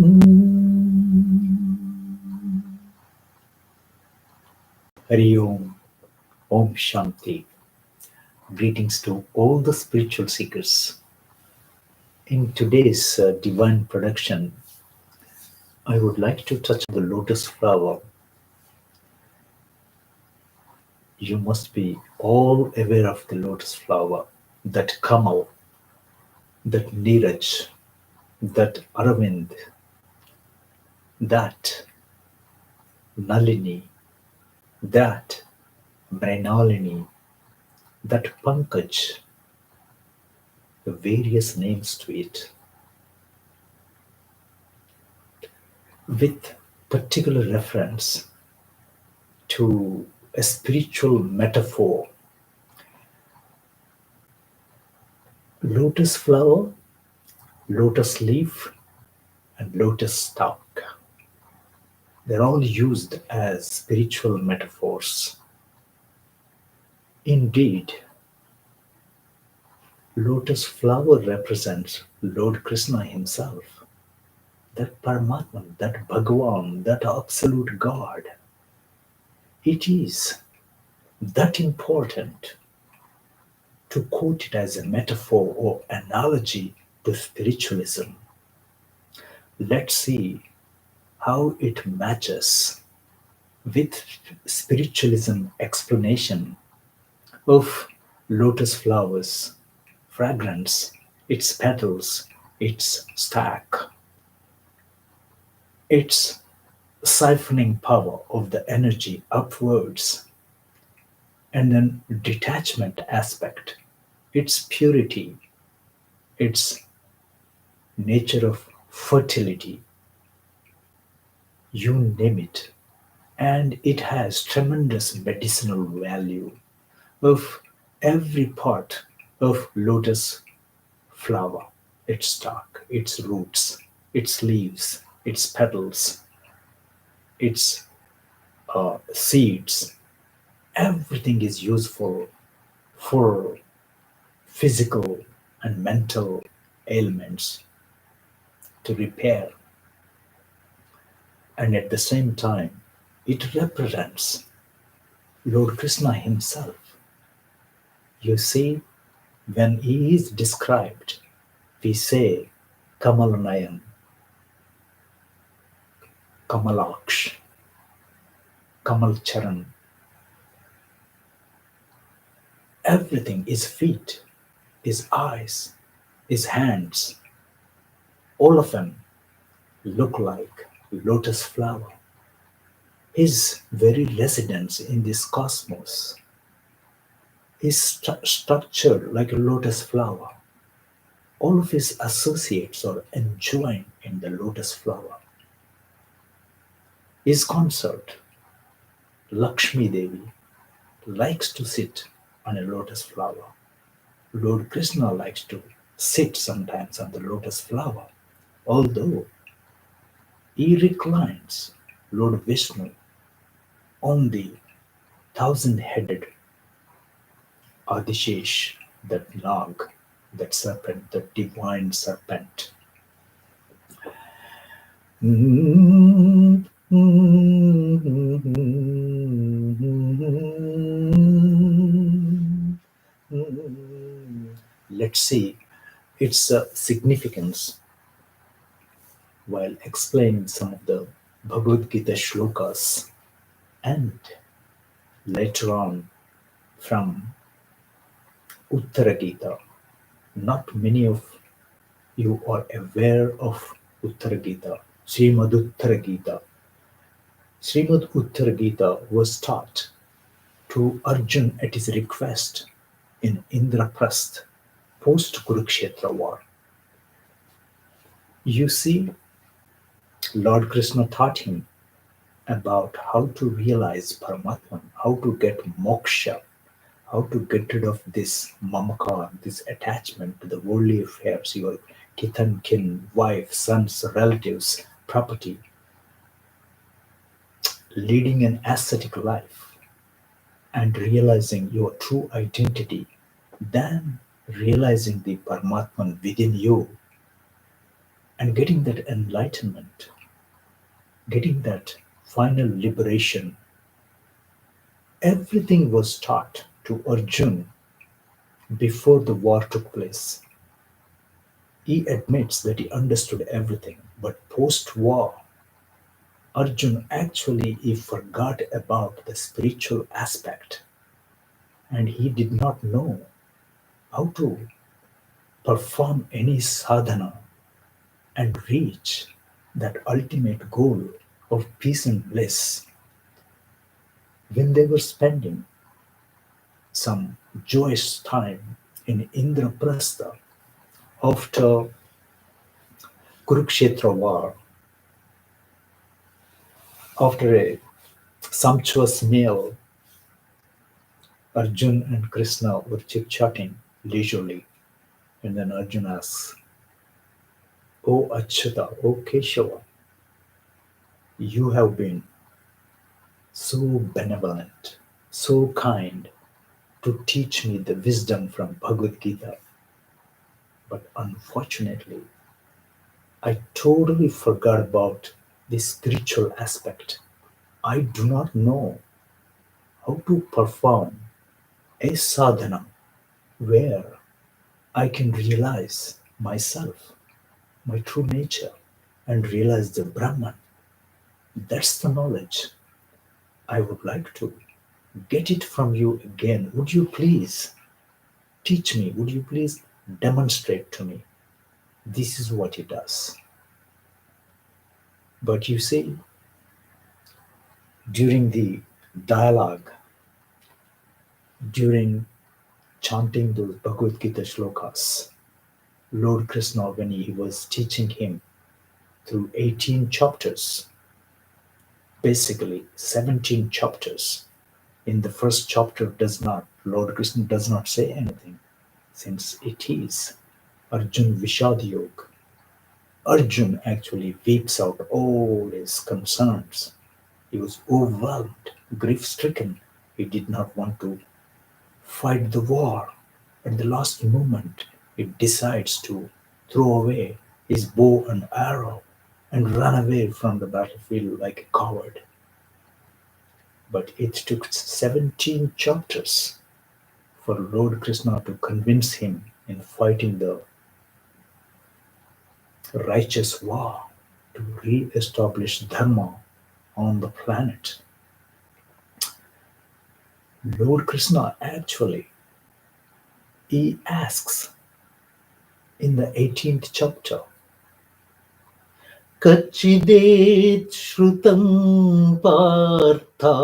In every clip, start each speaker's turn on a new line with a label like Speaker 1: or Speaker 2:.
Speaker 1: Hari Om, Om Shanti. Greetings to all the spiritual seekers. In today's divine production, I would like to touch the lotus flower. You must be all aware of the lotus flower, that Kamal, that Neeraj, that Aravind, that Nalini, that Mrinalini, that Pankaj, the various names to it, with particular reference to a spiritual metaphor. Lotus flower, lotus leaf, and lotus stalk. They're all used as spiritual metaphors. Indeed, lotus flower represents Lord Krishna himself, that Paramatman, that Bhagavan, that absolute God. It is that important to quote it as a metaphor or analogy to spiritualism. Let's see how it matches with spiritualism explanation of lotus flowers, fragrance, its petals, its stack, its siphoning power of the energy upwards, and then detachment aspect, its purity, its nature of fertility, you name it. And it has tremendous medicinal value of every part of lotus flower, its stalk, its roots, its leaves, its petals, its seeds. Everything is useful for physical and mental ailments to repair. And at the same time, it represents Lord Krishna himself. You see, when he is described, we say Kamalanayan, Kamalaksh, Kamal Charan. Everything, his feet, his eyes, his hands, all of them look like lotus flower. His very residence in this cosmos is structured like a lotus flower. All of his associates are enjoying in the lotus flower. His consort, Lakshmi Devi, likes to sit on a lotus flower. Lord Krishna likes to sit sometimes on the lotus flower, although he reclines, Lord Vishnu, on the thousand-headed Adishesh, that Nag, that serpent, that divine serpent. Let's see its significance while explaining some of the Bhagavad Gita shlokas, and later on from Uttara Gita. Not many of you are aware of Uttara Gita, Srimad Uttara Gita. Srimad Uttara Gita was taught to Arjun at his request in Indraprasth, post Kurukshetra war. You see, Lord Krishna taught him about how to realize Paramatman, how to get moksha, how to get rid of this mamakar, this attachment to the worldly affairs, your kith and kin, wife, sons, relatives, property, leading an ascetic life and realizing your true identity, then realizing the Paramatman within you and getting that enlightenment, getting that final liberation. Everything was taught to Arjun before the war took place. He admits that he understood everything, but post war, Arjun actually he forgot about the spiritual aspect and he did not know how to perform any sadhana and reach that ultimate goal of peace and bliss. When they were spending some joyous time in Indraprastha after Kurukshetra war, after a sumptuous meal, Arjun and Krishna were chit-chatting leisurely, and then Arjun asks, "O Achyuta, O Keshava, you have been so benevolent, so kind to teach me the wisdom from Bhagavad Gita. But unfortunately, I totally forgot about the spiritual aspect. I do not know how to perform a sadhana where I can realize myself, my true nature, and realize the Brahman. That's the knowledge. I would like to get it from you again. Would you please teach me? Would you please demonstrate to me?" This is what he does. But you see, during the dialogue, during chanting those Bhagavad Gita shlokas, Lord Krishna, when he was teaching him through 18 chapters, basically 17 chapters, in the first chapter Lord Krishna does not say anything, since it is Arjun Vishad Yoga. Arjun actually weeps out all his concerns. He was overwhelmed, grief-stricken. He did not want to fight the war. At the last moment, he decides to throw away his bow and arrow and run away from the battlefield like a coward. But it took 17 chapters for Lord Krishna to convince him in fighting the righteous war to re-establish dharma on the planet. Lord Krishna actually, he asks in the 18th chapter, "Kachidet shrutam partha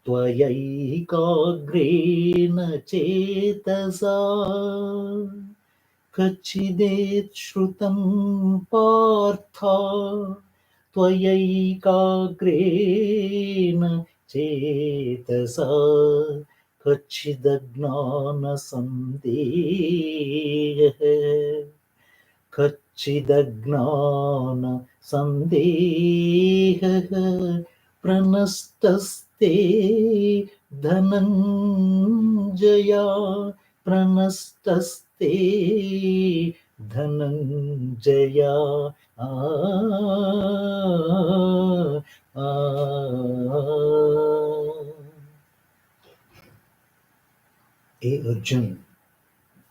Speaker 1: tvayaiకాగ్రేన chetasa kachidet shrutam partha tvayaiకాగ్రేన chetasa kachidagnaana pranastasते pranastasते dhananjaya ah, Hey Arjun,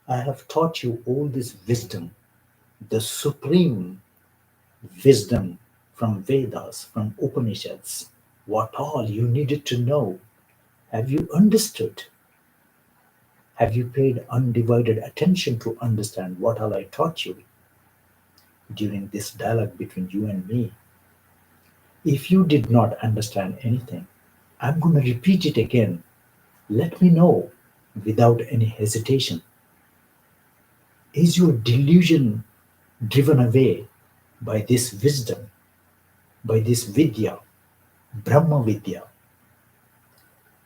Speaker 1: I have taught you all this wisdom, the supreme wisdom from Vedas, from Upanishads, what all you needed to know. Have you understood? Have you paid undivided attention to understand what all I taught you during this dialogue between you and me? If you did not understand anything, I'm going to repeat it again. Let me know without any hesitation. Is your delusion driven away by this wisdom, by this Vidya, Brahma Vidya?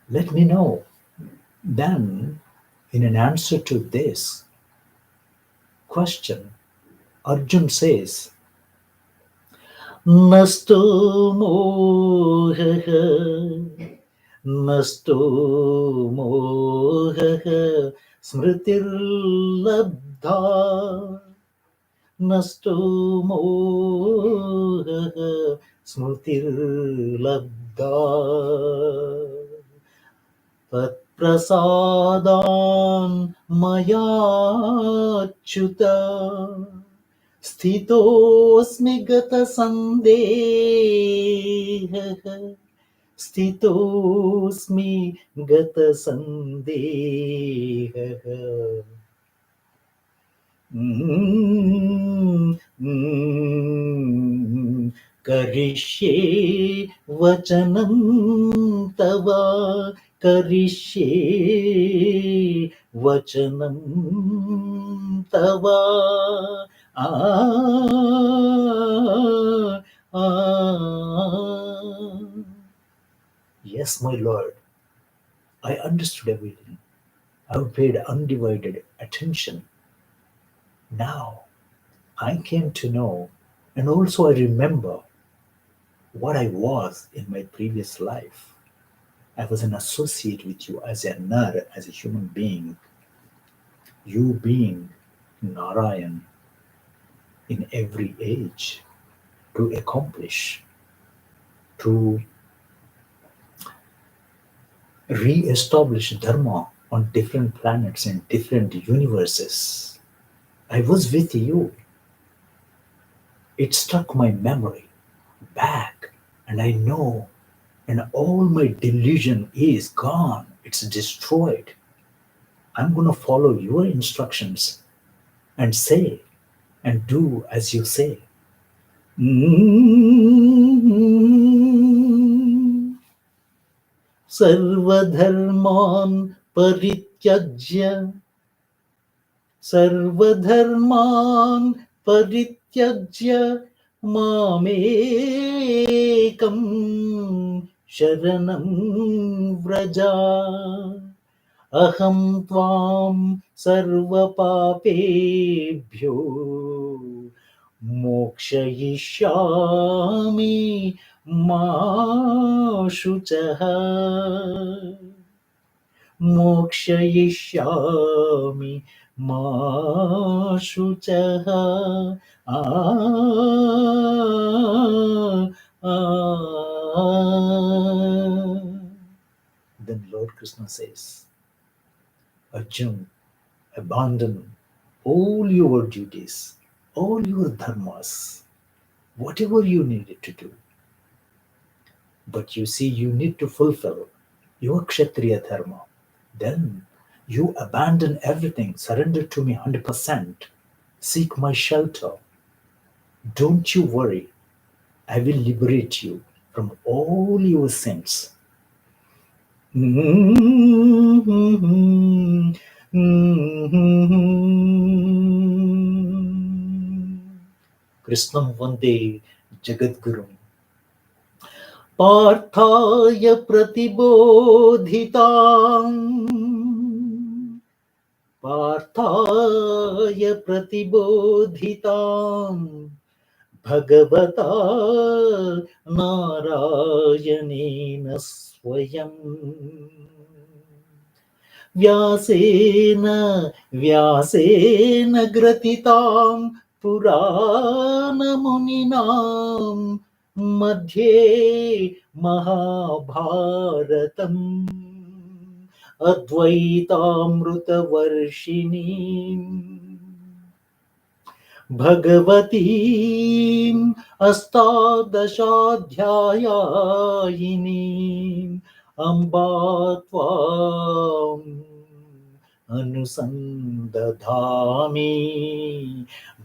Speaker 1: Let me know. Then, in an answer to this question, Arjun says, Nasto mohaha, Nasto mohaha, Smritir labdha, नष्टो मोहः स्मृतिर्लब्धा तत्प्रसादान् मयाच्युत स्थितोऽस्मि गतसन्देहः स्थितोऽस्मि गतसन्देहः करिष्ये वचनं तव करिष्ये वचनं तव आ, आ, Yes, my Lord, I understood everything. I paid undivided attention. Now I came to know, and also I remember what I was in my previous life. I was an associate with you as a nar, as a human being, you being Narayan in every age to accomplish, to re-establish Dharma on different planets and different universes. I was with you. It struck my memory back, and I know, and all my delusion is gone. It's destroyed. I'm going to follow your instructions and say and do as you say. Sarvadharman parityajya सर्वधर्मान् परित्यज्य मामेकं शरणं व्रज अहं त्वां सर्वपापेभ्यो मोक्षयिष्यामि मा शुचः मोक्षयिष्यामि मा शुचः आ, आ. Then Lord Krishna says, Arjun, abandon all your duties, all your dharmas, whatever you needed to do. But you see, you need to fulfill your Kshatriya dharma. Then you abandon everything, surrender to me 100%, seek my shelter. Don't you worry, I will liberate you from all your sins. Krishnam Vande Jagadgurum पार्थाय प्रतिबोधितां भगवता नारायणेन स्वयं व्यासेन ग्रथितां पुराणमुनिनां मध्ये महाभारतम् अद्वैतामृतवर्षिणीम् भगवतीम् अष्टादशाध्यायिनीम् अम्बा त्वाम् अनुसन्दधामि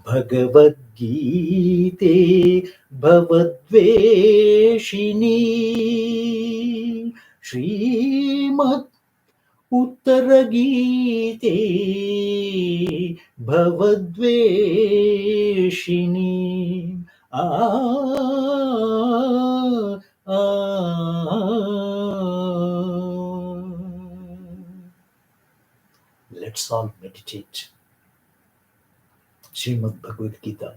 Speaker 1: भगवद्गीते भवद्वेषिणी श्रीमद् उत्तरगीते भवद्वेषिणी आ, आ, Let's all meditate Srimad Bhagavad Gita,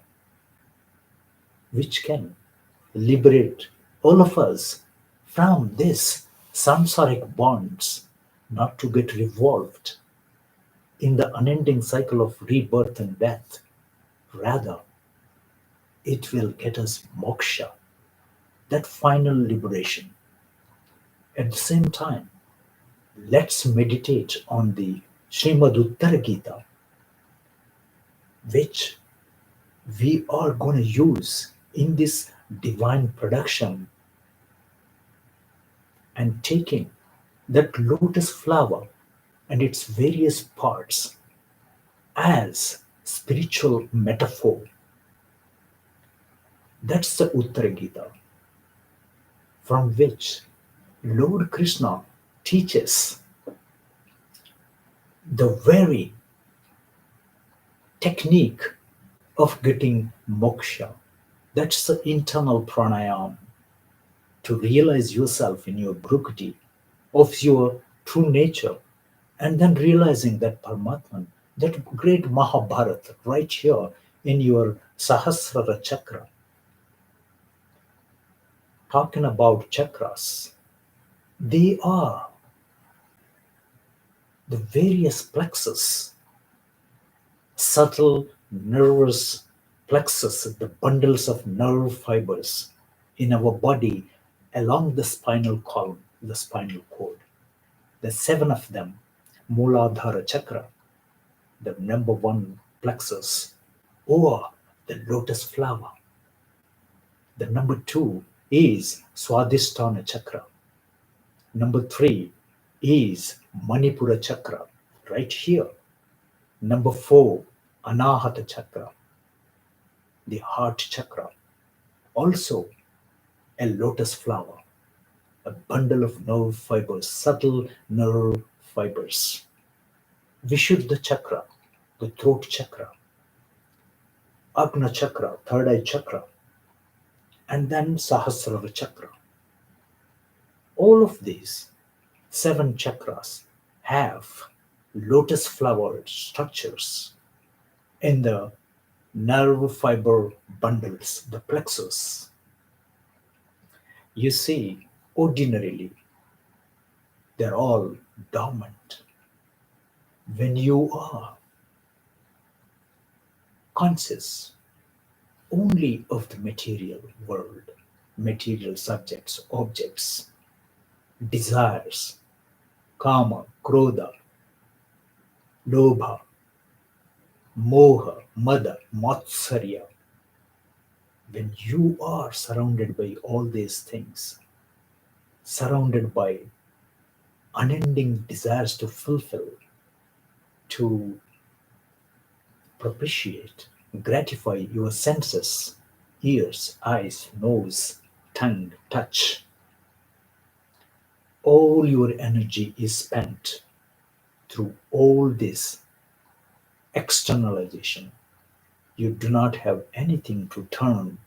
Speaker 1: which can liberate all of us from this samsaric bonds, not to get revolved in the unending cycle of rebirth and death. Rather, it will get us moksha, that final liberation. At the same time, let's meditate on the Srimad Uttara Gita, which we are going to use in this divine production, and taking that lotus flower and its various parts as spiritual metaphor. That's the Uttara Gita, from which Lord Krishna teaches the very technique of getting moksha. That's the internal pranayam, to realize yourself in your Brukti of your true nature, and then realizing that Paramatman, that great Mahabharata right here in your Sahasrara Chakra, talking about chakras. They are the various plexus, subtle nervous plexus, the bundles of nerve fibers in our body along the spinal column, the spinal cord. The seven of them, Mooladhara Chakra, the number one plexus, or the lotus flower. The number two is Swadhisthana Chakra. Number three is Manipura Chakra, right here. Number four, Anahata Chakra, the heart chakra. Also, a lotus flower, a bundle of nerve fibers, subtle nerve fibers. Vishuddha Chakra, the throat chakra. Agna Chakra, third eye chakra. And then Sahasrara Chakra. All of these seven chakras have lotus flower structures in the nerve fiber bundles, the plexus. You see, ordinarily, they're all dormant. When you are conscious only of the material world, material subjects, objects, desires, kama, krodha, lobha, moha, mada, matsarya. When you are surrounded by all these things, surrounded by unending desires to fulfill, to propitiate, gratify your senses, ears, eyes, nose, tongue, touch, all your energy is spent through all this externalization. You do not have anything to turn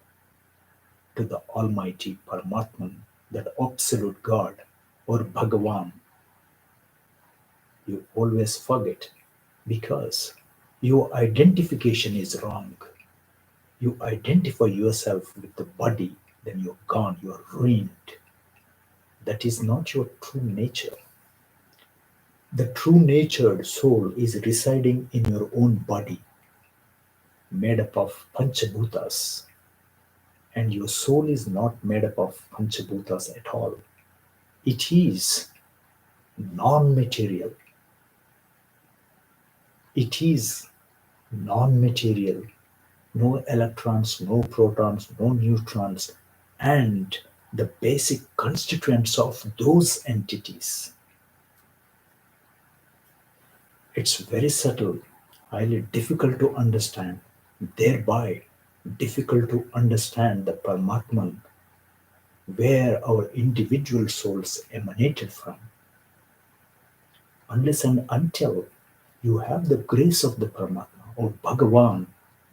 Speaker 1: to the Almighty Paramatman, that absolute God, or Bhagavan. You always forget, because your identification is wrong. You identify yourself with the body, then you're gone, you're ruined. That is not your true nature. The true natured soul is residing in your own body, made up of Panchabhutas. And your soul is not made up of Panchabhutas at all. It is non material. It is non material. No electrons, no protons, no neutrons, and the basic constituents of those entities. It's very subtle, highly difficult to understand, thereby difficult to understand the Paramatman, where our individual souls emanated from. Unless and until you have the grace of the Paramatma or Bhagavan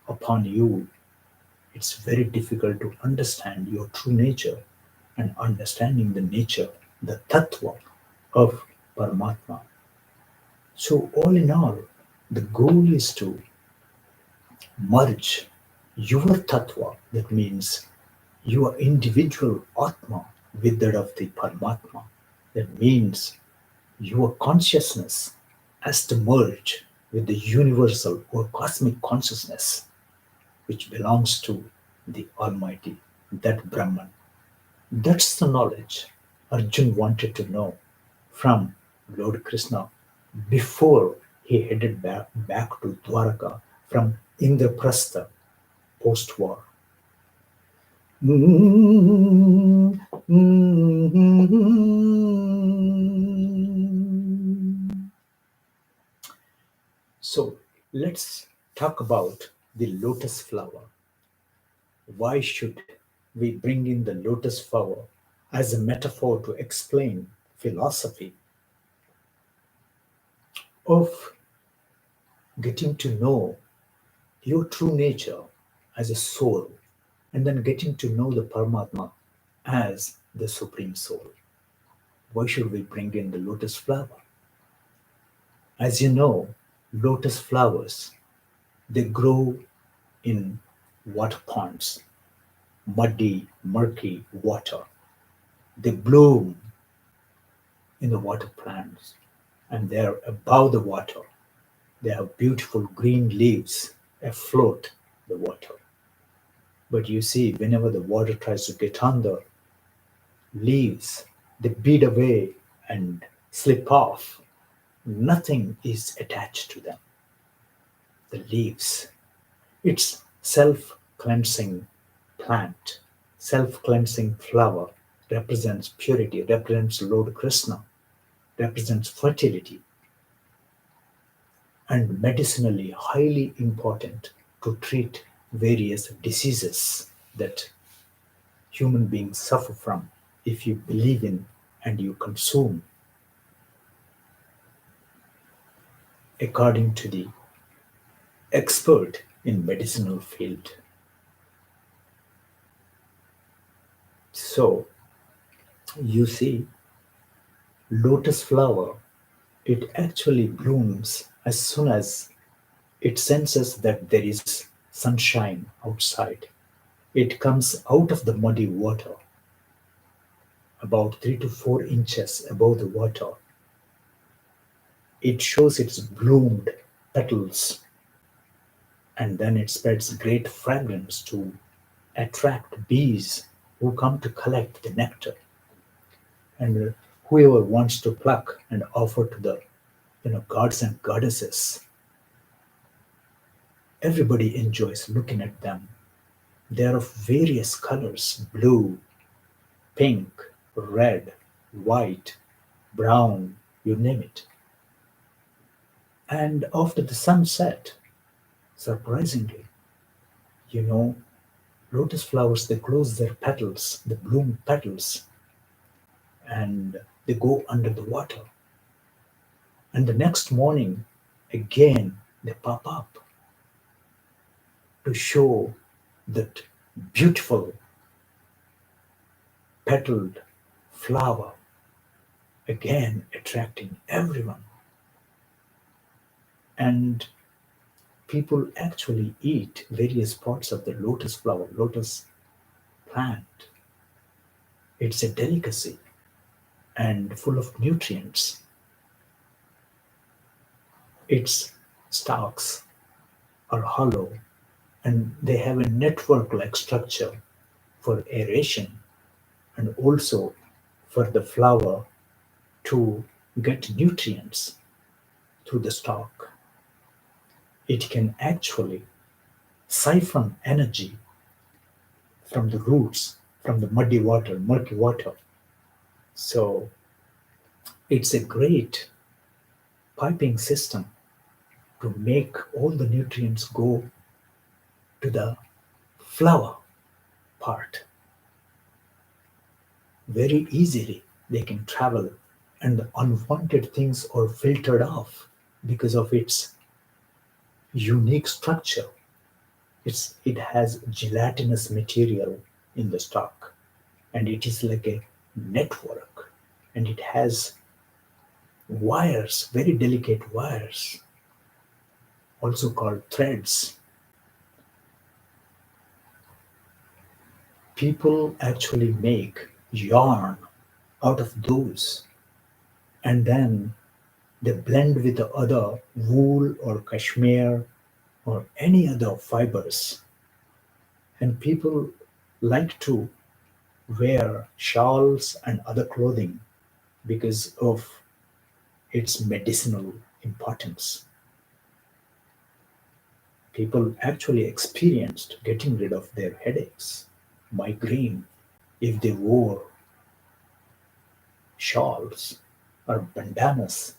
Speaker 1: upon you, it's very difficult to understand your true nature and understanding the nature, the tattva of Paramatma. So, all in all, the goal is to merge your tattva, that means your individual Atma, with that of the Paramatma. That means your consciousness has to merge with the universal or cosmic consciousness, which belongs to the Almighty, that Brahman. That's the knowledge Arjun wanted to know from Lord Krishna before he headed back to Dwaraka from Indraprastha post-war. So let's talk about the lotus flower. Why should we bring in the lotus flower as a metaphor to explain philosophy of getting to know your true nature as a soul and then getting to know the Paramatma as the Supreme Soul? Why should we bring in the lotus flower? As you know, lotus flowers, they grow in water ponds, muddy, murky water. They bloom in the water plants and they're above the water. They have beautiful green leaves afloat the water. But you see, whenever the water tries to get on the leaves, they beat away and slip off. Nothing is attached to them. The leaves. It's self-cleansing plant, self-cleansing flower, represents purity, represents Lord Krishna, represents fertility, and medicinally highly important to treat various diseases that human beings suffer from if you believe in and you consume according to the expert in medicinal field. So you see, lotus flower, it actually blooms as soon as it senses that there is sunshine outside. It comes out of the muddy water, about 3 to 4 inches above the water. It shows its bloomed petals and then it spreads great fragrance to attract bees who come to collect the nectar. And whoever wants to pluck and offer to the gods and goddesses, everybody enjoys looking at them. They are of various colors: blue, pink, red, white, brown, you name it. And after the sunset, surprisingly, you know, lotus flowers, they close their petals, the bloom petals, and they go under the water. And the next morning, again, they pop up to show that beautiful petaled flower, again attracting everyone. And people actually eat various parts of the lotus flower, lotus plant. It's a delicacy and full of nutrients. Its stalks are hollow and they have a network like structure for aeration and also for the flower to get nutrients through the stalk. It can actually siphon energy from the roots, from the muddy water, murky water. So it's a great piping system to make all the nutrients go to the flower part. Very easily they can travel and the unwanted things are filtered off because of its unique structure. It has gelatinous material in the stalk and it is like a network and it has wires, very delicate wires, also called threads. People actually make yarn out of those and then they blend with the other wool or cashmere or any other fibers And people like to wear shawls and other clothing because of its medicinal importance. People actually experienced getting rid of their headaches, migraine, if they wore shawls or bandanas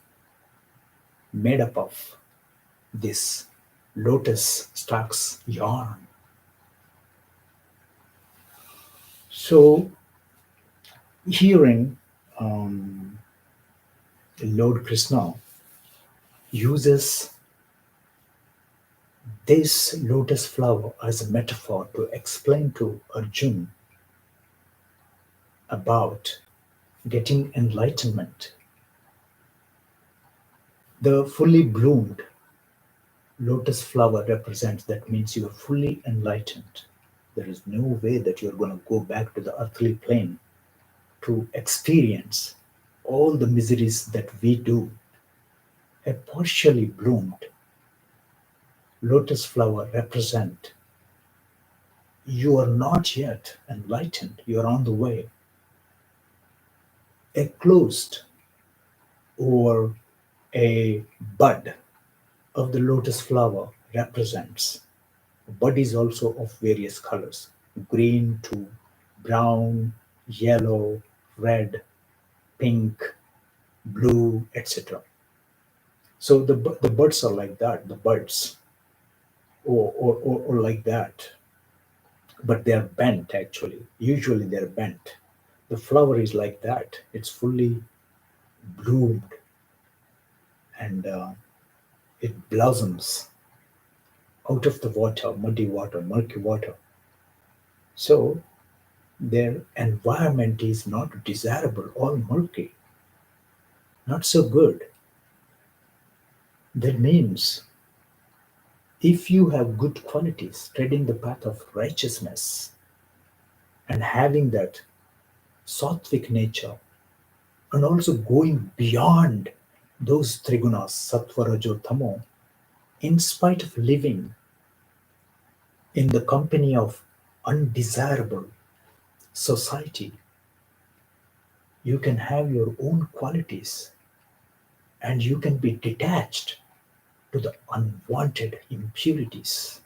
Speaker 1: made up of this lotus stalks yarn. So, herein, Lord Krishna uses this lotus flower as a metaphor to explain to Arjun about getting enlightenment. The fully bloomed lotus flower represents that means you are fully enlightened. There is no way that you're going to go back to the earthly plane to experience all the miseries that we do. A partially bloomed lotus flower represent you are not yet enlightened, you are on the way. A closed or a bud of the lotus flower represents. Bud is also of various colors, green to brown, yellow, red, pink, blue, etc. So the buds are like that, the buds, or like that, but they are bent actually. Usually they're bent. The flower is like that, it's fully bloomed and it blossoms out of the water, muddy water, murky water. So their environment is not desirable, all murky, not so good. That means if you have good qualities, treading the path of righteousness and having that sattvic nature, and also going beyond those trigunas, sattva, rajo, tamo, in spite of living in the company of undesirable society, you can have your own qualities and you can be detached to the unwanted impurities.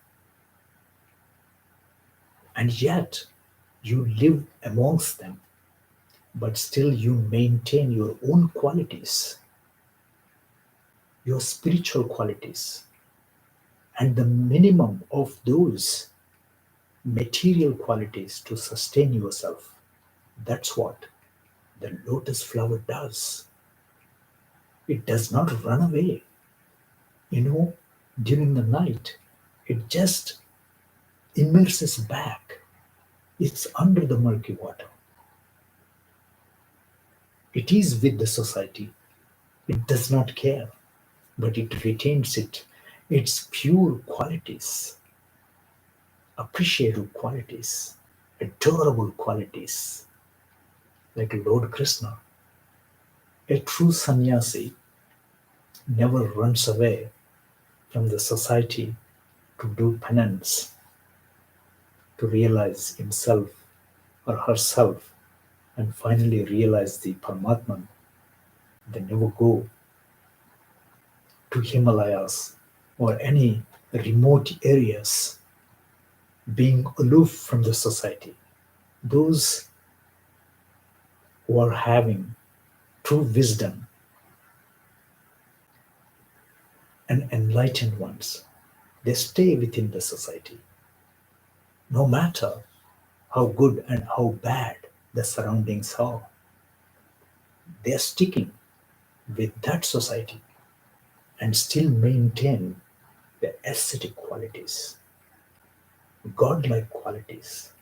Speaker 1: And yet you live amongst them, but still you maintain your own qualities, your spiritual qualities, and the minimum of those material qualities to sustain yourself. That's what the lotus flower does. It does not run away. During the night, it just immerses back. It's under the murky water. It is with the society. It does not care, but it retains its pure qualities, appreciable qualities, adorable qualities, like Lord Krishna. A true sannyasi never runs away from the society to do penance, to realize himself or herself, and finally realize the Paramatman. They never go to Himalayas or any remote areas, being aloof from the society. Those who are having true wisdom and enlightened ones, they stay within the society. No matter how good and how bad the surroundings are, they are sticking with that society and still maintain the ascetic qualities, godlike qualities.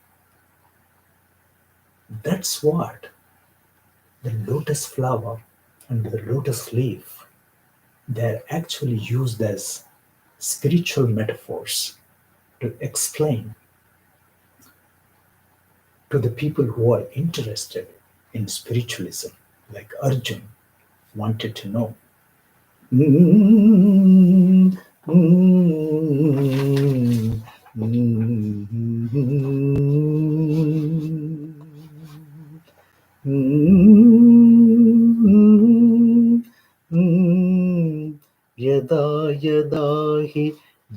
Speaker 1: That's what the lotus flower and the lotus leaf, they're actually used as spiritual metaphors to explain to the people who are interested in spiritualism, like Arjun wanted to know. यदा हि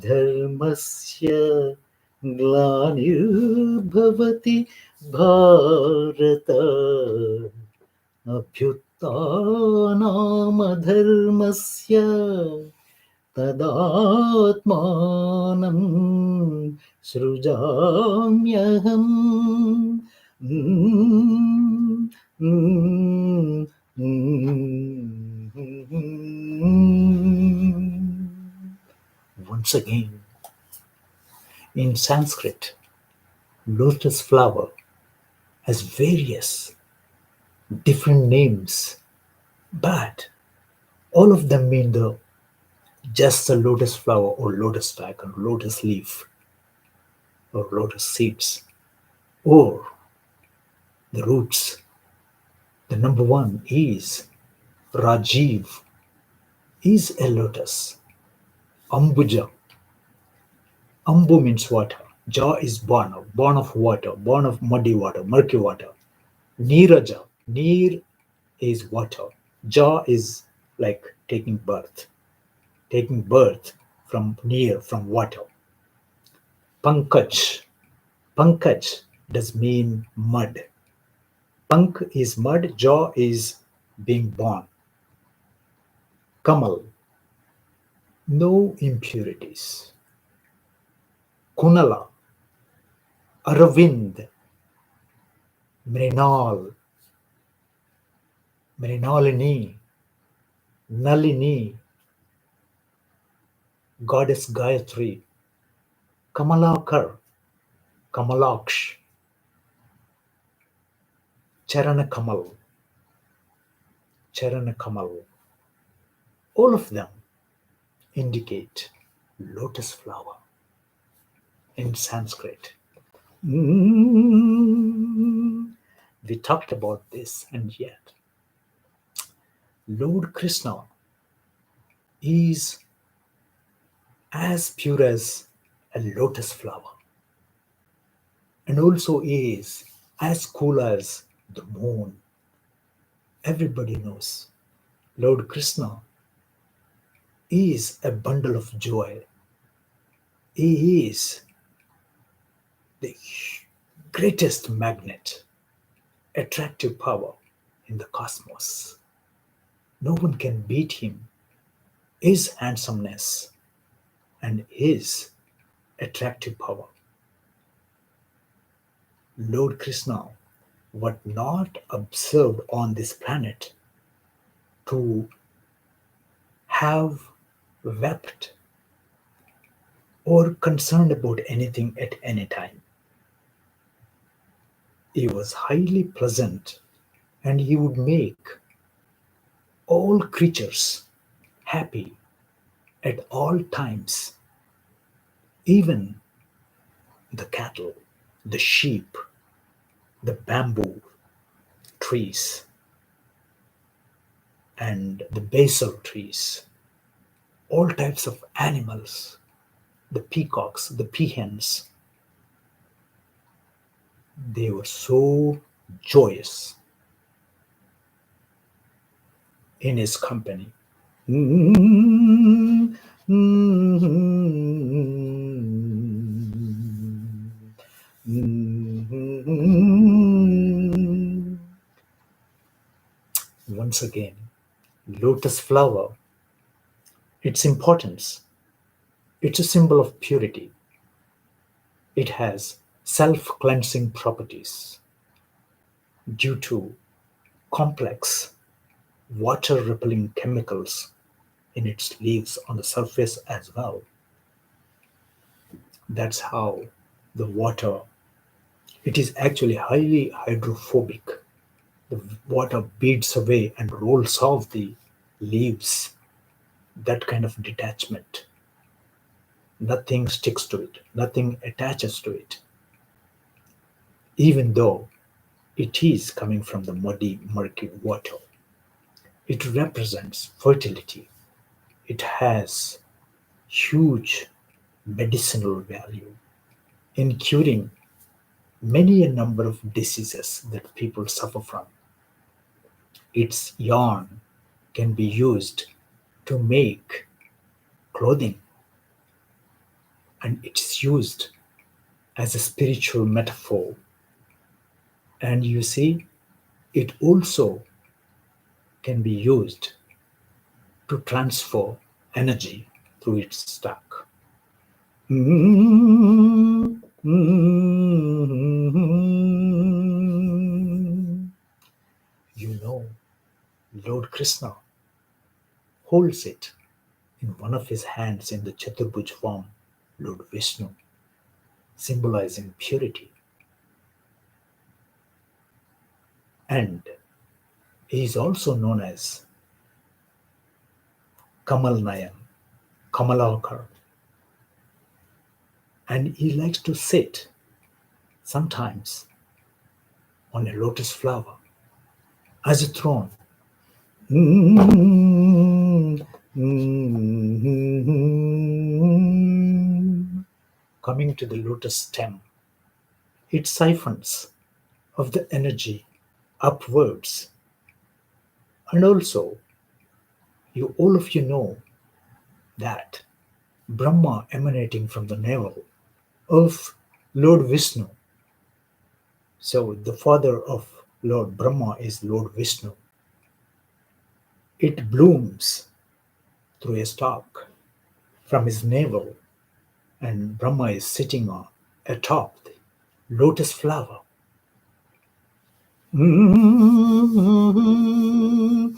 Speaker 1: धर्मस्य ग्लानिर्भवति Bharat अभ्युत्थानमधर्मस्य तदात्मानं सृजाम्यहम्. Mm, mm, mm. Once again, in Sanskrit, lotus flower has various different names, but all of them mean just the lotus flower or lotus stalk or lotus leaf or lotus seeds or the roots. The number one is Rajiv, is a lotus. Ambuja. Ambu means water. Ja is born of water, born of muddy water, murky water. Neeraja. Neer is water. Ja is like taking birth from near, from water. Pankaj. Pankaj does mean mud. Pank is mud, jaw is being born. Kamal, no impurities. Kunala, Aravind, Mrinal, Mrinalini, Nalini, Goddess Gayatri, Kamalakar, Kamalaksh, Charana Kamal, Charana Kamal. All of them indicate lotus flower in Sanskrit. We talked about this, and yet Lord Krishna is as pure as a lotus flower and also is as cool as the moon. Everybody knows Lord Krishna is a bundle of joy. He is the greatest magnet, attractive power in the cosmos. No one can beat him. His handsomeness and his attractive power. Lord Krishna was not observed on this planet to have wept or concerned about anything at any time. He was highly pleasant and he would make all creatures happy at all times, even the cattle, the sheep, the bamboo trees, and the basil trees, all types of animals, the peacocks, the peahens. They were so joyous in his company. Once again, lotus flower, its importance, it's a symbol of purity. It has self-cleansing properties due to complex water-repelling chemicals in its leaves on the surface as well. That's how the water, it is actually highly hydrophobic. The water beads away and rolls off the leaves. That kind of detachment. Nothing sticks to it, nothing attaches to it. Even though it is coming from the muddy, murky water, it represents fertility. It has huge medicinal value in curing many a number of diseases that people suffer from. Its yarn can be used to make clothing, and it's used as a spiritual metaphor. And you see, it also can be used to transfer energy through its stalk. Mm, mm. You know, Lord Krishna holds it in one of his hands in the Chaturbhuj form, Lord Vishnu, symbolizing purity. And he is also known as Kamal Nayan, Kamalakar. And he likes to sit sometimes on a lotus flower as a throne. Mm, mm. Coming to the lotus stem, it siphons of the energy upwards. And also, all of you know that Brahma emanating from the navel of Lord Vishnu. So the father of Lord Brahma is Lord Vishnu. It blooms through a stalk from his navel, and Brahma is sitting on atop the lotus flower. Mm,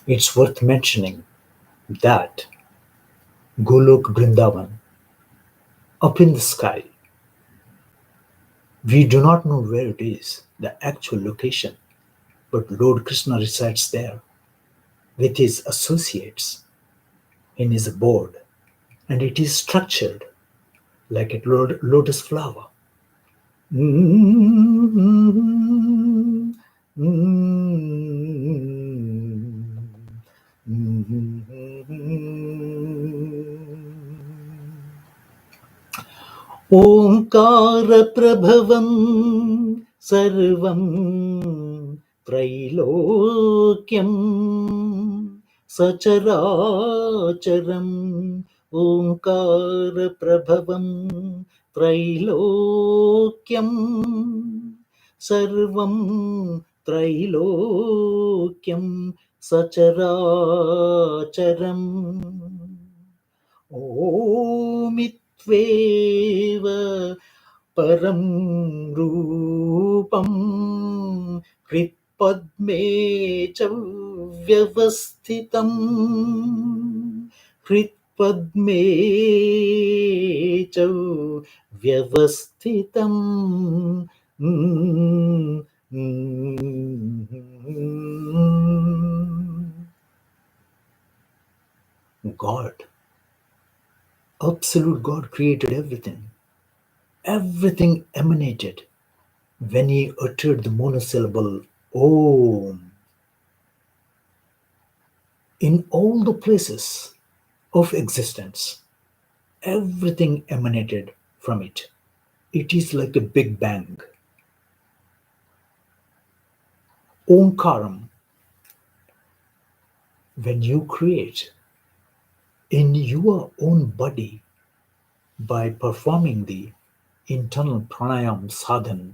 Speaker 1: It's worth mentioning that Golok Brindavan, up in the sky, we do not know where it is, the actual location, but Lord Krishna resides there with his associates in his abode, and it is structured like a lotus flower. Mm, ओङ्कारप्रभवं सर्वं त्रैलोक्यं सचराचरम् ओङ्कारप्रभवं त्रैलोक्यं सर्वं त्रैलोक्यं सचराचरम् ओमित्वेव परं रूपं हृत्पद्मे च व्यवस्थितम् हृत्पद्मे च व्यवस्थितम् God, absolute God, created everything. Everything emanated when he uttered the monosyllable Om. In all the places of existence, everything emanated from it. It is like a big bang. Omkaram, when you create in your own body by performing the internal pranayam sadhana,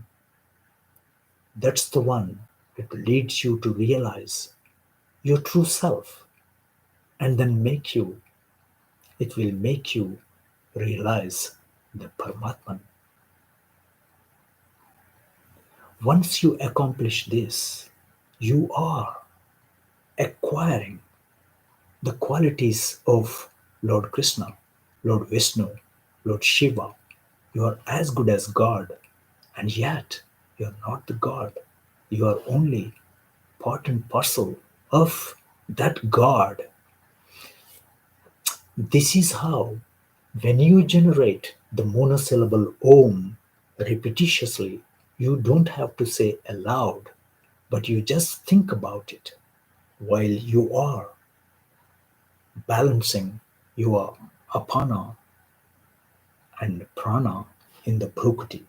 Speaker 1: that's the one that leads you to realize your true self, and then it will make you realize the Paramatman. Once you accomplish this, you are acquiring the qualities of Lord Krishna, Lord Vishnu, Lord Shiva. You are as good as God, and yet you are not the God. You are only part and parcel of that God. This is how, when you generate the monosyllable Om repetitiously, you don't have to say aloud, but you just think about it while you are balancing your apana and prana in the bhrukuti.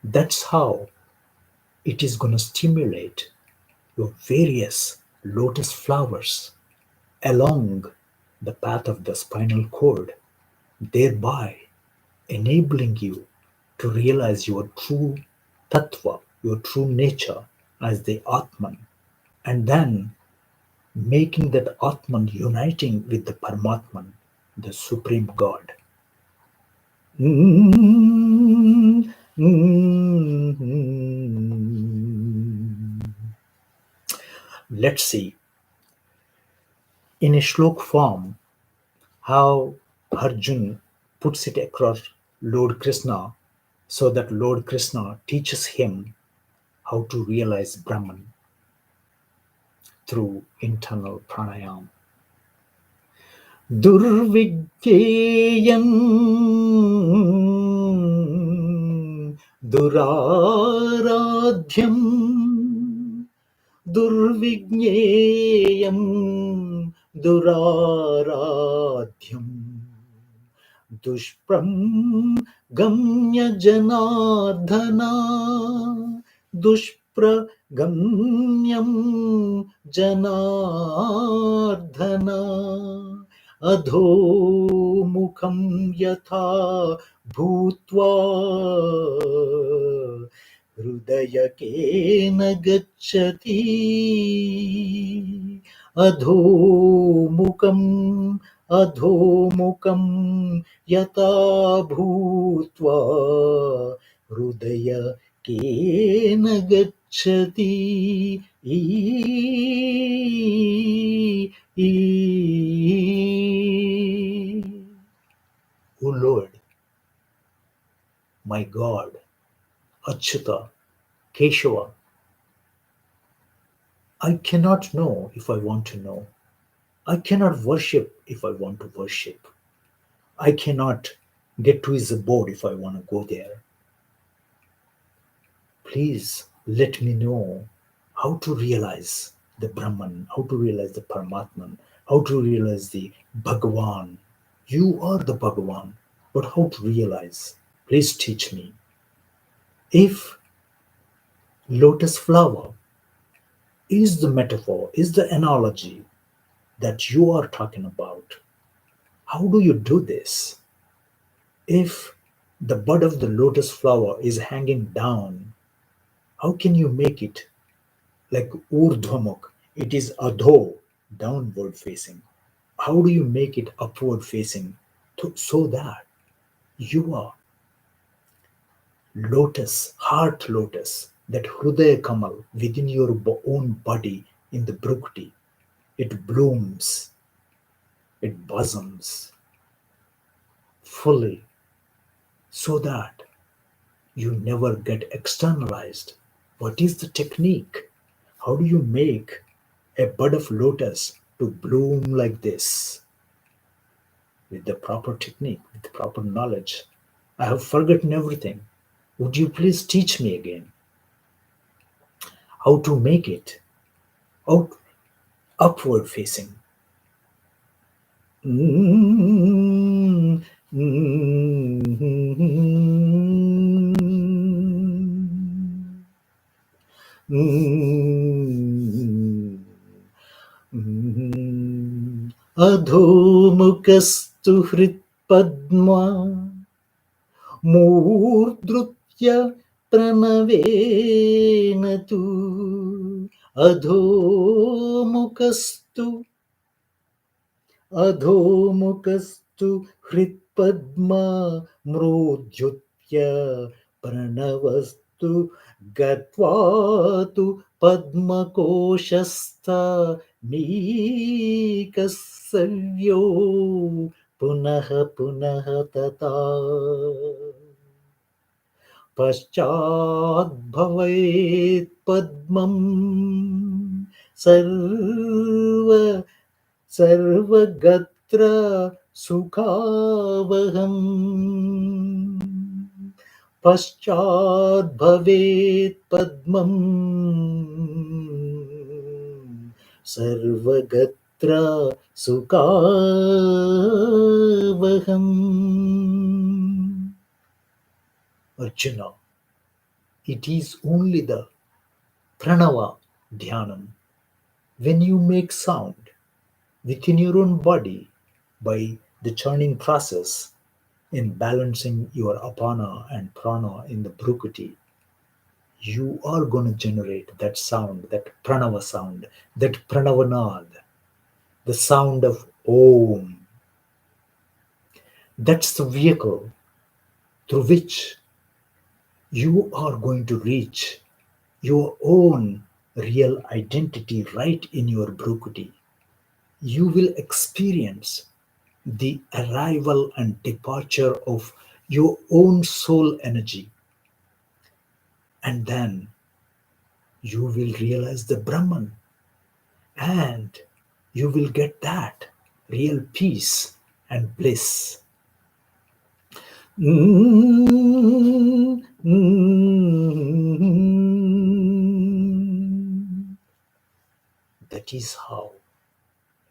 Speaker 1: That's how it is going to stimulate your various lotus flowers along the path of the spinal cord, thereby enabling you to realize your true tattva, your true nature as the Atman, and then making that Atman uniting with the Paramatman, the Supreme God. Let's see in a shlok form how Arjun puts it across Lord Krishna so that Lord Krishna teaches him how to realize Brahman through internal pranayam. Durvigyeyam Duraradhyam Durvigneyam Duraradhyam Dushpram Gamya Janardhana Dushpra Gamyam Janardhana Adho Mukham Yatha Bhutva हृदयकेन गच्छति अधोमुखम् अधोमुखम् यथा भूत्वा हृदयकेन गच्छति O Lord, my God, Achyuta, Keshava, I cannot know if I want to know. I cannot worship if I want to worship. I cannot get to his abode if I want to go there. Please let me know how to realize the Brahman, how to realize the Paramatman, how to realize the Bhagavan. You are the Bhagavan, but how to realize? Please teach me. If lotus flower is the metaphor, is the analogy that you are talking about, how do you do this? If the bud of the lotus flower is hanging down, how can you make it like urdhvamukh? It is adho, downward facing. How do you make it upward facing so that you are lotus, heart lotus, that Hrudaya Kamal within your own body in the Brukti? It blooms, it blossoms fully so that you never get externalized. What is the technique? How do you make a bud of lotus to bloom like this? With the proper technique, with the proper knowledge. I have forgotten everything. Would you please teach me again how to make it out upward facing? Mm, mm, mm, mm. Adhomukastu hritpadma मूर्धृत्य प्रणवेन तु अधोमुखस्तु हृत्पद्मा मृद्युत्य प्रणवस्तु गत्वा तु पद्मकोशस्थ मीकसव्यो पुनः पुनः तथा पश्चाद्भवेत् पद्मं सर्वगत्र सुखावहम् पश्चाद्भवेत् पद्मं सर्वगत्र सुखावहम्. Arjuna, It is only the pranava dhyanam. When you make sound within your own body by the churning process in balancing your apana and prana in the bhrukuti, you are going to generate that sound, that pranava sound, that pranavanad, the sound of Om. That's the vehicle through which you are going to reach your own real identity right in your bhrukuti. You will experience the arrival and departure of your own soul energy. And then you will realize the Brahman, and you will get that real peace and bliss. Mm, mm. That is how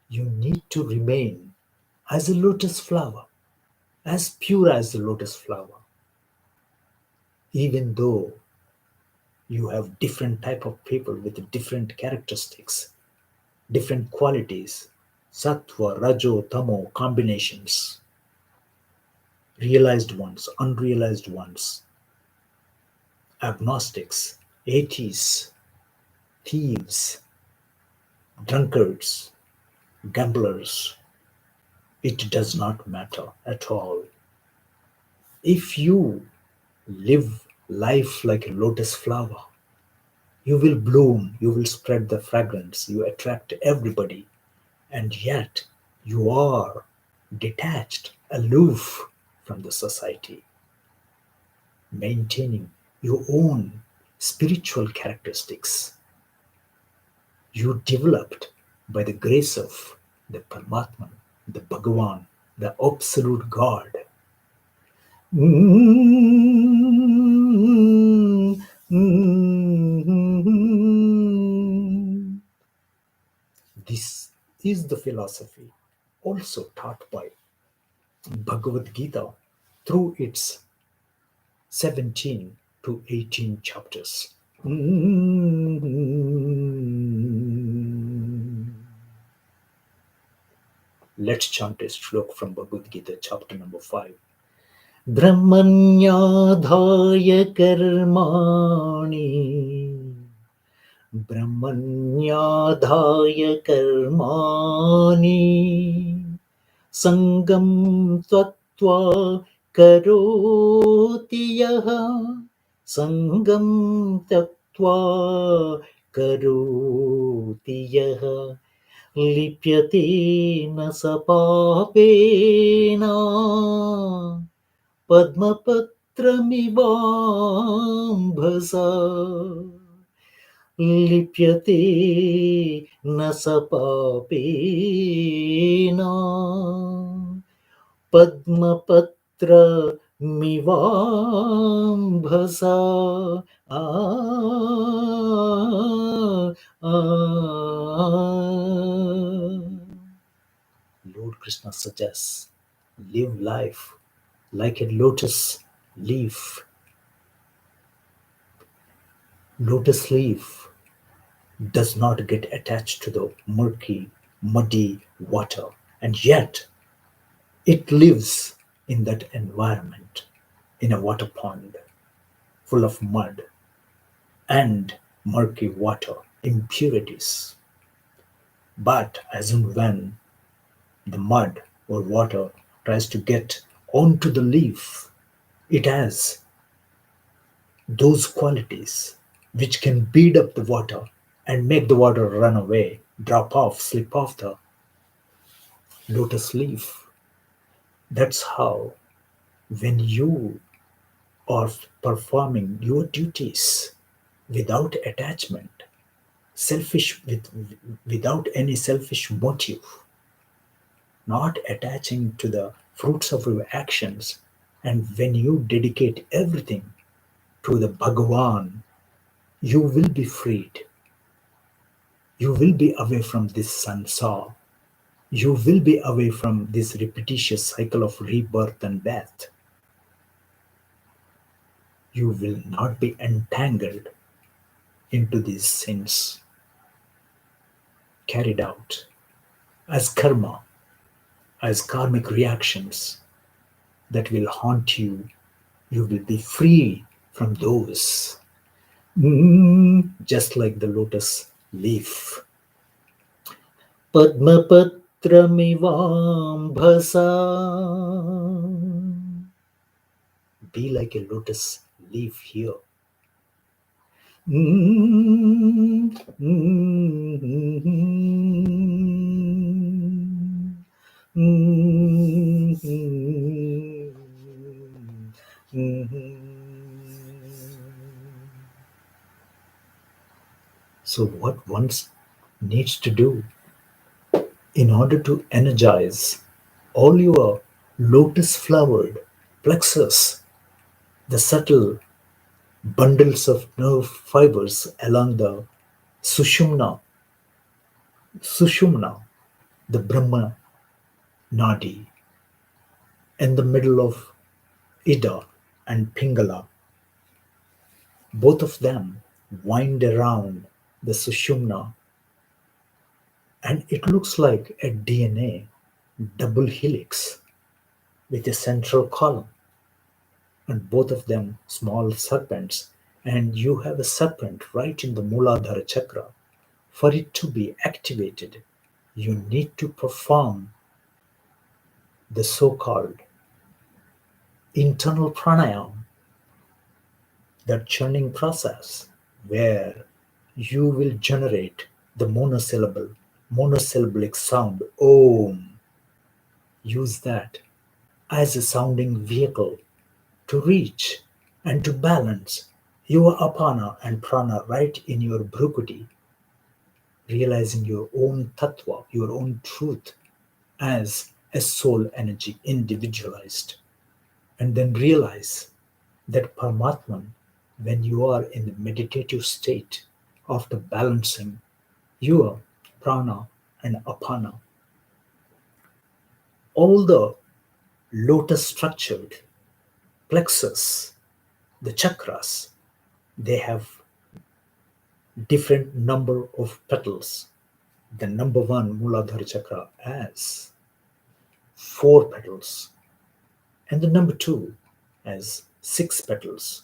Speaker 1: you need to remain as a lotus flower, as pure as the lotus flower, even though you have different type of people with different characteristics, different qualities, sattva, rajo, tamo combinations, realized ones, unrealized ones, agnostics, atheists, thieves, drunkards, gamblers. It does not matter at all. If you live life like a lotus flower, you will bloom, you will spread the fragrance, you attract everybody, and yet you are detached, aloof from the society, maintaining your own spiritual characteristics you developed by the grace of the Paramatman, the Bhagavan, the absolute God. Mm, mm. This is the philosophy also taught by Bhagavad Gita through its 17 to 18 chapters. Let's chant a shlok from Bhagavad Gita, chapter number 5. Brahmanyadhaya karmani Brahmanyadhaya karmani Sangam tvatva karoti yaha Sangam tvatva karoti yaha Lipyate na sa papena पद्मपत्रमिवाम्भसा लिप्यते न स पापेन पद्मपत्रमिवाम्भसा आ, आ. Lord Krishna suggests, live life like a lotus leaf. Lotus leaf does not get attached to the murky, muddy water, and yet it lives in that environment, in a water pond full of mud and murky water, impurities. But as and when the mud or water tries to get onto the leaf, it has those qualities which can beat up the water and make the water run away, drop off, slip off the lotus leaf. That's how, when you are performing your duties without attachment, without any selfish motive, not attaching to the fruits of your actions, and when you dedicate everything to the Bhagavan, you will be freed. You will be away from this sansar. You will be away from this repetitious cycle of rebirth and death. you will not be entangled into these sins carried out as karma, as karmic reactions that will haunt you. You will be free from those. Just like the lotus leaf. Padmapatramivaambhasa. Be like a lotus leaf here. Mm, mm, mm, mm. So, what one needs to do in order to energize all your lotus flowered plexus, the subtle bundles of nerve fibers along the Sushumna, Sushumna, the Brahma Nadi, in the middle of Ida and Pingala, both of them wind around the Sushumna, and it looks like a DNA double helix with a central column, and both of them small serpents. And you have a serpent right in the Muladhara chakra. For it to be activated, you need to perform the so called internal pranayama, that churning process where you will generate the monosyllabic sound Om. Use that as a sounding vehicle to reach and to balance your apana and prana right in your bhrukuti, realizing your own tattva, your own truth as a soul energy individualized. And then realize that Paramatman, when you are in the meditative state after balancing your prana and apana, all the lotus structured plexus, the chakras, they have different number of petals. The number one Muladhara chakra has four petals, and the number two has six petals,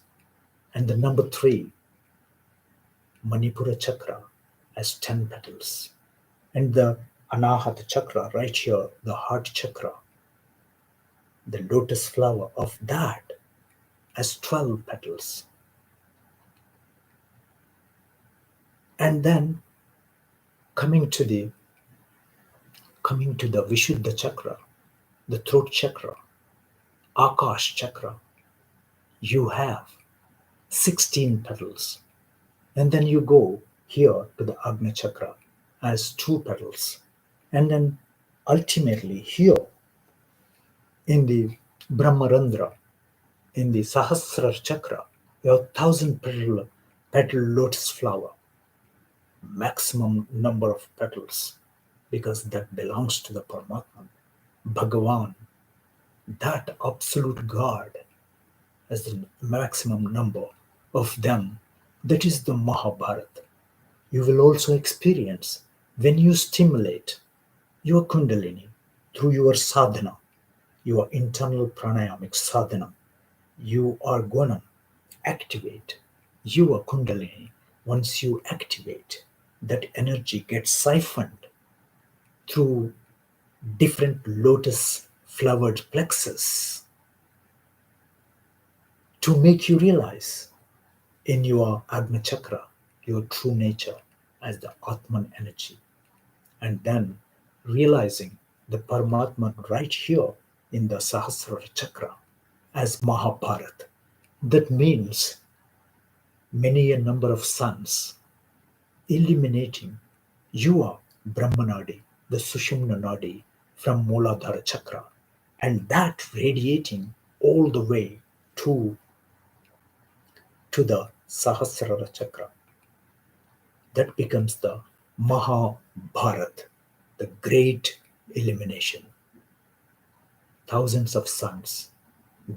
Speaker 1: and the number three Manipura chakra has 10 petals, and the Anahata chakra right here, the heart chakra, the lotus flower of that has 12 petals. And then coming to the Vishuddha chakra, the throat chakra, Akash chakra, you have 16 petals. And then you go here to the Agni chakra as two petals. And then ultimately here in the Brahmarandra, in the Sahasrara chakra, you have 1,000 petal lotus flower, maximum number of petals, because that belongs to the Paramatman. Bhagavan, that absolute God, has the maximum number of them. That is the Mahabharata. You will also experience when you stimulate your Kundalini through your sadhana, your internal pranayamic sadhana. You are gonna activate your Kundalini. Once you activate, that energy gets siphoned through different lotus flowered plexus to make you realize in your Agni chakra your true nature as the Atman energy, and then realizing the Paramatman right here in the Sahasrara chakra as Mahabharat. That means many a number of suns illuminating your Brahmanadi, the Sushumna Nadi from Muladhara chakra, and that radiating all the way to the Sahasrara chakra. That becomes the Mahabharat, the great illumination. Thousands of suns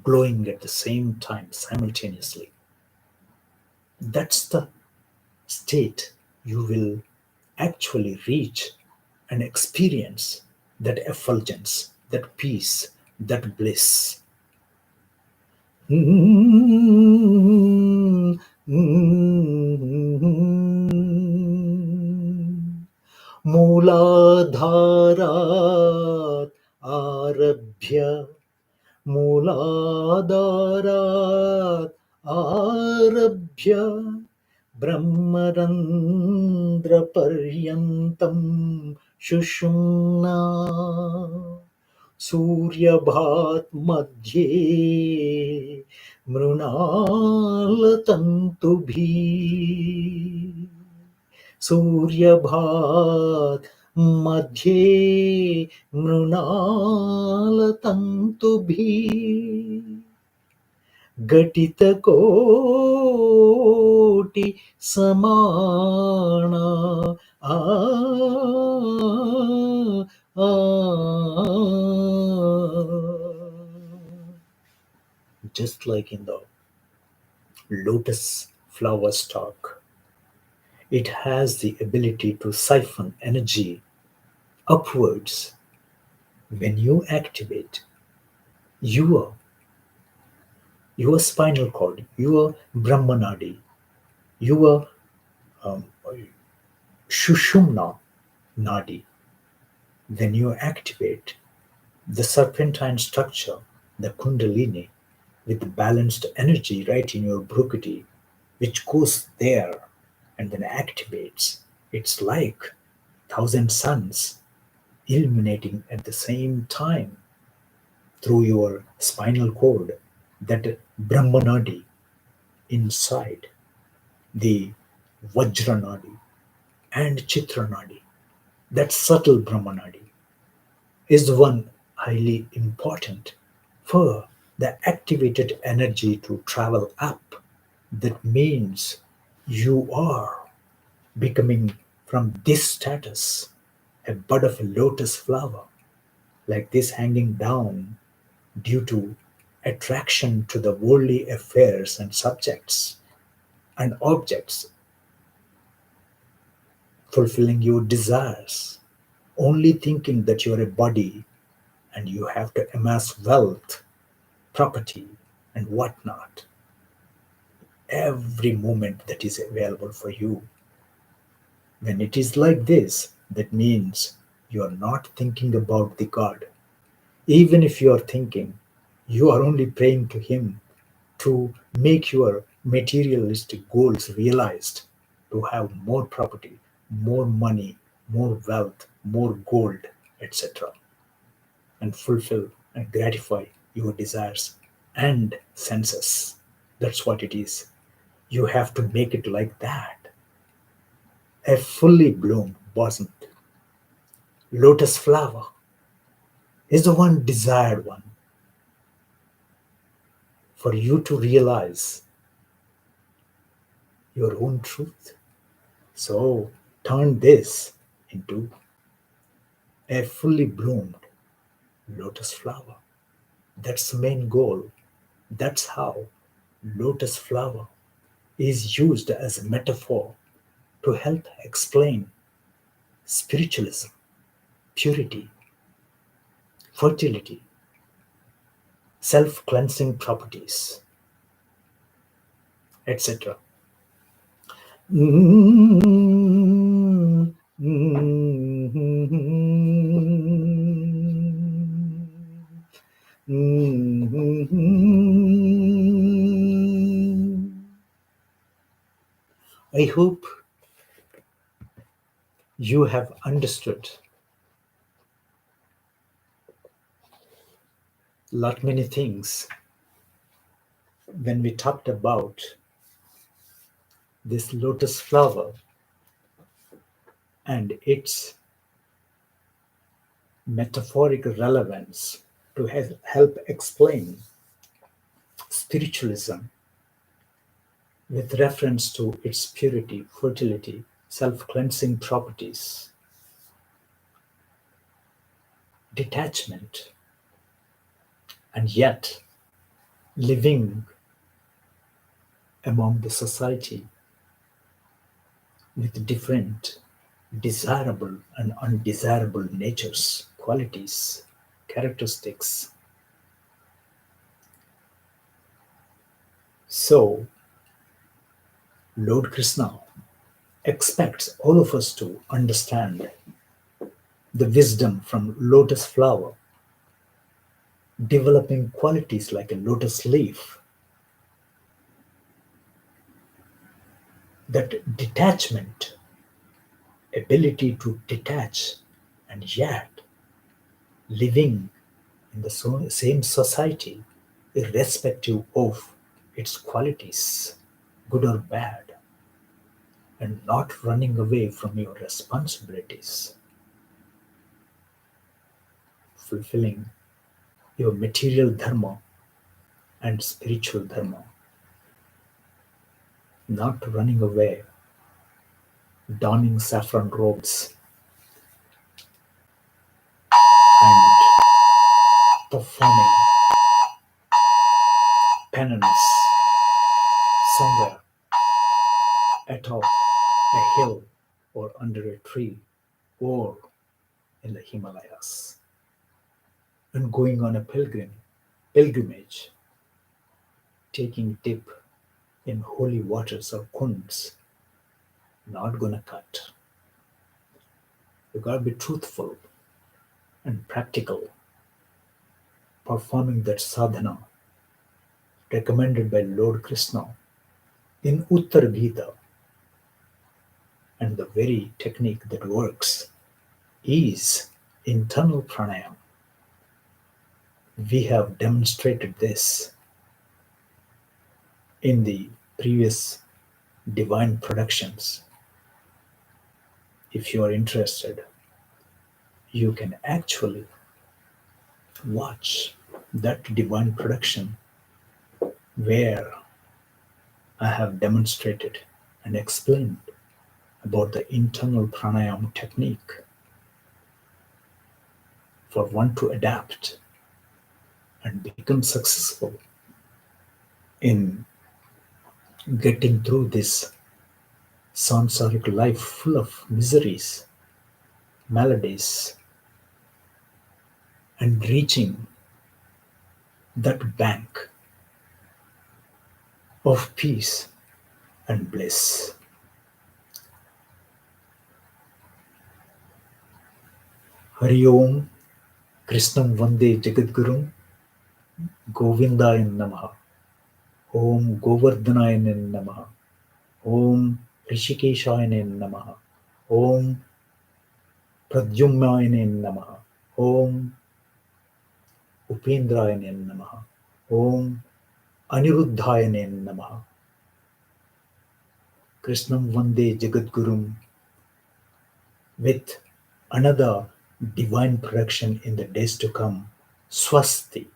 Speaker 1: glowing at the same time simultaneously. That's the state you will actually reach and experience that effulgence, that peace, that bliss. मूलाधारात् आरभ्य मूलाधारात् आरभ्य ब्रह्मरन्ध्रपर्यन्तं सुषुम्ना सूर्यभात् मध्ये मृणालतन्तुभिः सूर्यभात् मध्ये मृणालतन्तुभिः घटितकोटि समाना आ, आ, just like in the lotus flower stalk, it has the ability to siphon energy upwards. When you activate your spinal cord, your brahmanadi, your um, shushumna nadi, when you activate the serpentine structure, the kundalini, with balanced energy right in your bhrukuti, which goes there and then activates. It's like thousand suns illuminating at the same time through your spinal cord, that Brahmanadi inside the Vajranadi and Chitranadi, that subtle Brahmanadi, is the one highly important for the activated energy to travel up. That means you are becoming from this status a bud of a lotus flower, like this hanging down due to attraction to the worldly affairs and subjects and objects, fulfilling your desires, only thinking that you're a body and you have to amass wealth, property, and whatnot every moment that is available for you. When it is like this, that means you are not thinking about the God. Even if you are thinking, you are only praying to Him to make your materialistic goals realized, to have more property, more money, more wealth, more gold, etc., and fulfill and gratify your desires and senses. That's what it is. You have to make it like that. A fully bloomed blossom, lotus flower, is the one desired one for you to realize your own truth. So turn this into a fully bloomed lotus flower. That's the main goal. That's how lotus flower is used as a metaphor to help explain spiritualism, purity, fertility, self-cleansing properties, etc. I hope you have understood lot many things when we talked about this lotus flower and its metaphoric relevance to help explain spiritualism with reference to its purity, fertility, self-cleansing properties, detachment, and yet living among the society with different desirable and undesirable natures, qualities, characteristics. So, Lord Krishna expects all of us to understand the wisdom from lotus flower, developing qualities like a lotus leaf, that detachment, ability to detach, and yet living in the same society, irrespective of its qualities, good or bad, and not running away from your responsibilities, fulfilling your material dharma and spiritual dharma, not running away, donning saffron robes and performing penance somewhere atop a hill or under a tree or in the Himalayas and going on a pilgrimage, taking dip in holy waters or kunds, not gonna cut. You gotta be truthful and practical, performing that sadhana recommended by Lord Krishna in Uttar Gita, and the very technique that works is internal pranayama. We have demonstrated this in the previous divine productions. If you are interested, you can actually watch that divine production where I have demonstrated and explained about the internal pranayama technique for one to adapt and become successful in getting through this samsaric life full of miseries, maladies, and reaching that bank of peace and bliss. Hari Om, Krishnam Vande Jagadgurum, Govindaya Namaha, Om Govardhanaya Namaha, Om Rishikeshaya Namaha, Om Pradyumnaya Namaha, Om Upendraya Namaha, Om Aniruddhaya Namaha, Krishnam Vande Jagadgurum, with another divine production in the days to come. Swasti.